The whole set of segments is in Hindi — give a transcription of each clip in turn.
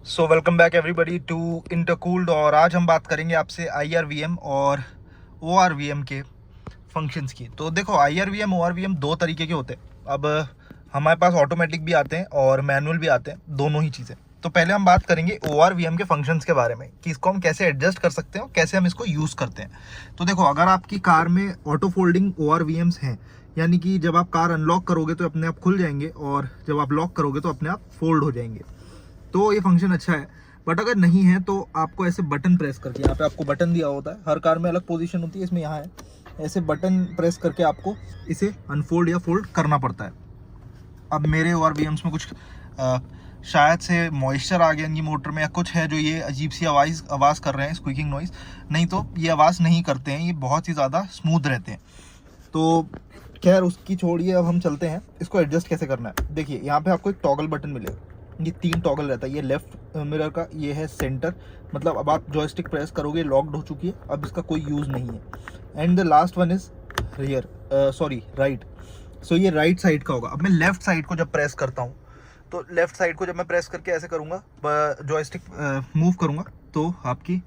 So welcome back everybody to intercooled. और आज हम बात करेंगे आपसे IRVM और ORVM के फंक्शंस की। तो देखो, IRVM ORVM दो तरीके के होते हैं। अब हमारे पास ऑटोमेटिक भी आते हैं और मैनुअल भी आते हैं, दोनों ही चीज़ें। तो पहले हम बात करेंगे ORVM के फंक्शंस के बारे में कि इसको हम कैसे एडजस्ट कर सकते हैं और कैसे हम इसको यूज़ करते हैं। तो देखो, अगर आपकी कार में ऑटो फोल्डिंग ORVMs हैं, यानी कि जब आप कार अनलॉक करोगे तो अपने आप खुल जाएंगे और जब आप लॉक करोगे तो अपने आप फोल्ड हो जाएंगे, तो ये फंक्शन अच्छा है। बट अगर नहीं है तो आपको ऐसे बटन प्रेस करके, यहाँ पे आपको बटन दिया होता है, हर कार में अलग पोजीशन होती है, इसमें यहाँ है, ऐसे बटन प्रेस करके आपको इसे अनफोल्ड या फोल्ड करना पड़ता है। अब मेरे ORVMs में कुछ शायद से मॉइस्चर आ गया इनकी मोटर में या कुछ है जो ये अजीब सी आवाज़ कर रहे हैं, स्क्वीकिंग नॉइज़। नहीं तो ये आवाज़ नहीं करते हैं, ये बहुत ही ज़्यादा स्मूथ रहते हैं। तो खैर उसकी छोड़िए, अब हम चलते हैं इसको एडजस्ट कैसे करना है। देखिए, यहाँ पे आपको एक टॉगल बटन मिलेगा, ये 3 टॉगल रहता है। ये लेफ्ट मिरर का, ये है सेंटर, मतलब अब आप जॉयस्टिक प्रेस करोगे, लॉक्ड हो चुकी है, अब इसका कोई यूज़ नहीं है। And the last one is right. So ये राइट साइड का होगा। अब मैं लेफ्ट साइड को जब प्रेस करता हूँ, तो लेफ्ट साइड को जब मैं प्रेस करके ऐसे करूँगा, जॉयस्टिक मूव करूँगा, तो आपकी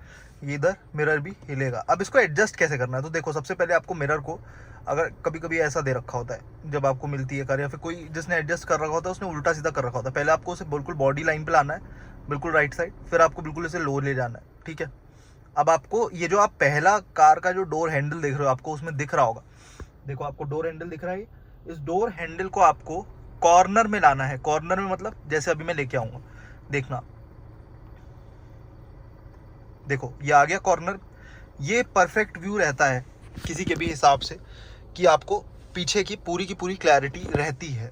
इधर मिरर भी हिलेगा। अब इसको एडजस्ट कैसे करना है, तो देखो, सबसे पहले आपको मिरर को, अगर कभी कभी ऐसा दे रखा होता है जब आपको मिलती है कार, या फिर कोई जिसने एडजस्ट कर रखा होता है उसने उल्टा सीधा कर रखा होता है, पहले आपको उसे बिल्कुल बॉडी लाइन पे लाना है, बिल्कुल राइट साइड, फिर आपको बिल्कुल इसे लो ले जाना है, ठीक है। अब आपको ये जो आप पहला कार का जो डोर हैंडल देख रहे हो, आपको उसमें दिख रहा होगा, देखो आपको डोर हैंडल दिख रहा है। इस डोर हैंडल को आपको कॉर्नर में लाना है। कॉर्नर में मतलब जैसे अभी मैं लेके आऊंगा, देखना, देखो ये आ गया कॉर्नर। ये परफेक्ट व्यू रहता है किसी के भी हिसाब से कि आपको पीछे की पूरी क्लैरिटी रहती है,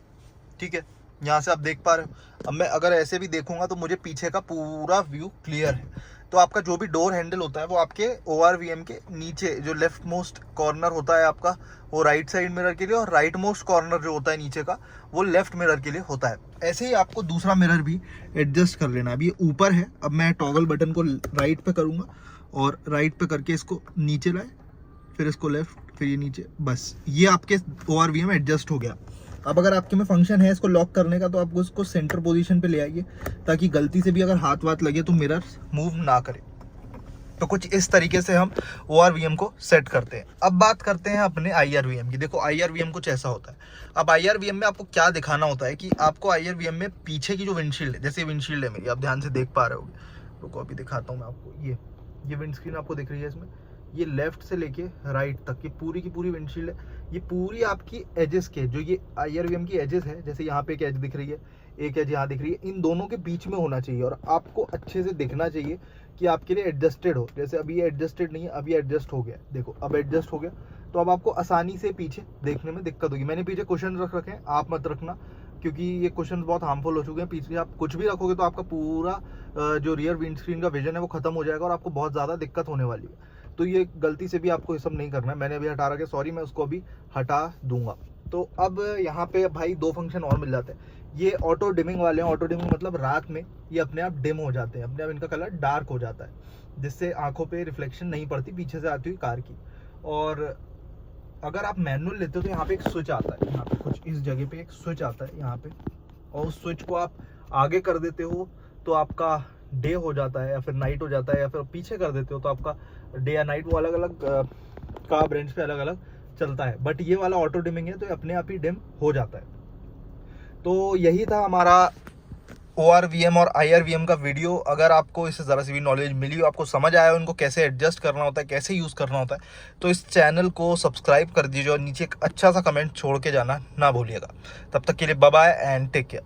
ठीक है। यहाँ से आप देख पा रहे हो। अब मैं अगर ऐसे भी देखूंगा तो मुझे पीछे का पूरा व्यू क्लियर है। तो आपका जो भी डोर हैंडल होता है वो आपके ORVM के नीचे जो लेफ्ट मोस्ट कॉर्नर होता है आपका, वो राइट साइड मिरर के लिए, और राइट मोस्ट कॉर्नर जो होता है नीचे का, वो लेफ्ट मिरर के लिए होता है। ऐसे ही आपको दूसरा मिरर भी एडजस्ट कर लेना है। अभी ये ऊपर है, अब मैं टॉगल बटन को राइट पे करूँगा और राइट पे करके इसको नीचे लाए, फिर इसको लेफ्ट, फिर ये नीचे, बस ये आपके ORVM एडजस्ट हो गया। अब अगर आपके में फंक्शन है इसको लॉक करने का, तो आप उसको सेंटर पोजीशन पे ले आइए, ताकि गलती से भी अगर हाथ वाथ लगे तो मिरर मूव ना करे। तो कुछ इस तरीके से हम ORVM को सेट करते हैं। अब बात करते हैं अपने IRVM की। देखो, IRVM कुछ ऐसा होता है। अब IRVM में आपको क्या दिखाना होता है कि आपको IRVM में पीछे की जो विंडशील्ड है, जैसे विंडशील्ड है मेरी, आप ध्यान से देख पा रहे होगे, रुको अभी दिखाता हूँ मैं आपको। ये विंडस्क्रीन आपको दिख रही है, इसमें ये लेफ्ट से लेके राइट तक ये पूरी की पूरी विंडशील्ड है। ये पूरी आपकी एजेस के, जो ये IRVM की एजेस है, जैसे यहाँ पे एक एज दिख रही है, एक एज यहाँ दिख रही है, इन दोनों के बीच में होना चाहिए और आपको अच्छे से दिखना चाहिए कि आपके लिए एडजस्टेड हो। जैसे अभी ये एडजस्टेड नहीं है, अभी एडजस्ट हो गया, देखो अब एडजस्ट हो गया, तो अब आपको आसानी से पीछे देखने में दिक्कत होगी। मैंने पीछे कुशन रख रखे हैं, आप मत रखना, क्योंकि ये कुशन बहुत हार्मफुल हो चुके हैं। पीछे आप कुछ भी रखोगे तो आपका पूरा जो रियर विंडस्क्रीन का विजन है वो खत्म हो जाएगा और आपको बहुत ज़्यादा दिक्कत होने वाली है। तो ये गलती से भी आपको ये सब नहीं करना है। मैंने अभी हटा रखा है, सॉरी, मैं उसको अभी हटा दूंगा। तो अब यहाँ पे भाई 2 फंक्शन और मिल जाते हैं। ये ऑटो डिमिंग वाले हैं। ऑटो डिमिंग मतलब रात में ये अपने आप डिम हो जाते हैं, अपने आप इनका कलर डार्क हो जाता है, जिससे आंखों पे रिफ्लेक्शन नहीं पड़ती पीछे से आती हुई कार की। और अगर आप मैनुअल लेते हो तो यहाँ पे एक स्विच आता है, यहाँ पे कुछ इस जगह पे एक स्विच आता है यहाँ पे, और उस स्विच को आप आगे कर देते हो तो आपका डे हो जाता है या फिर नाइट हो जाता है, या फिर पीछे कर देते हो तो आपका डे या नाइट, वो अलग अलग का ब्रांड्स पे अलग अलग चलता है। बट ये वाला ऑटो डिमिंग है तो अपने आप ही डिम हो जाता है। तो यही था हमारा ORVM और IRVM का वीडियो। अगर आपको इससे ज़रा सी भी नॉलेज मिली हो, आपको समझ आया उनको कैसे एडजस्ट करना होता है, कैसे यूज़ करना होता है, तो इस चैनल को सब्सक्राइब कर दीजिए और नीचे एक अच्छा सा कमेंट छोड़ के जाना ना भूलिएगा। तब तक के लिए bye bye and take care.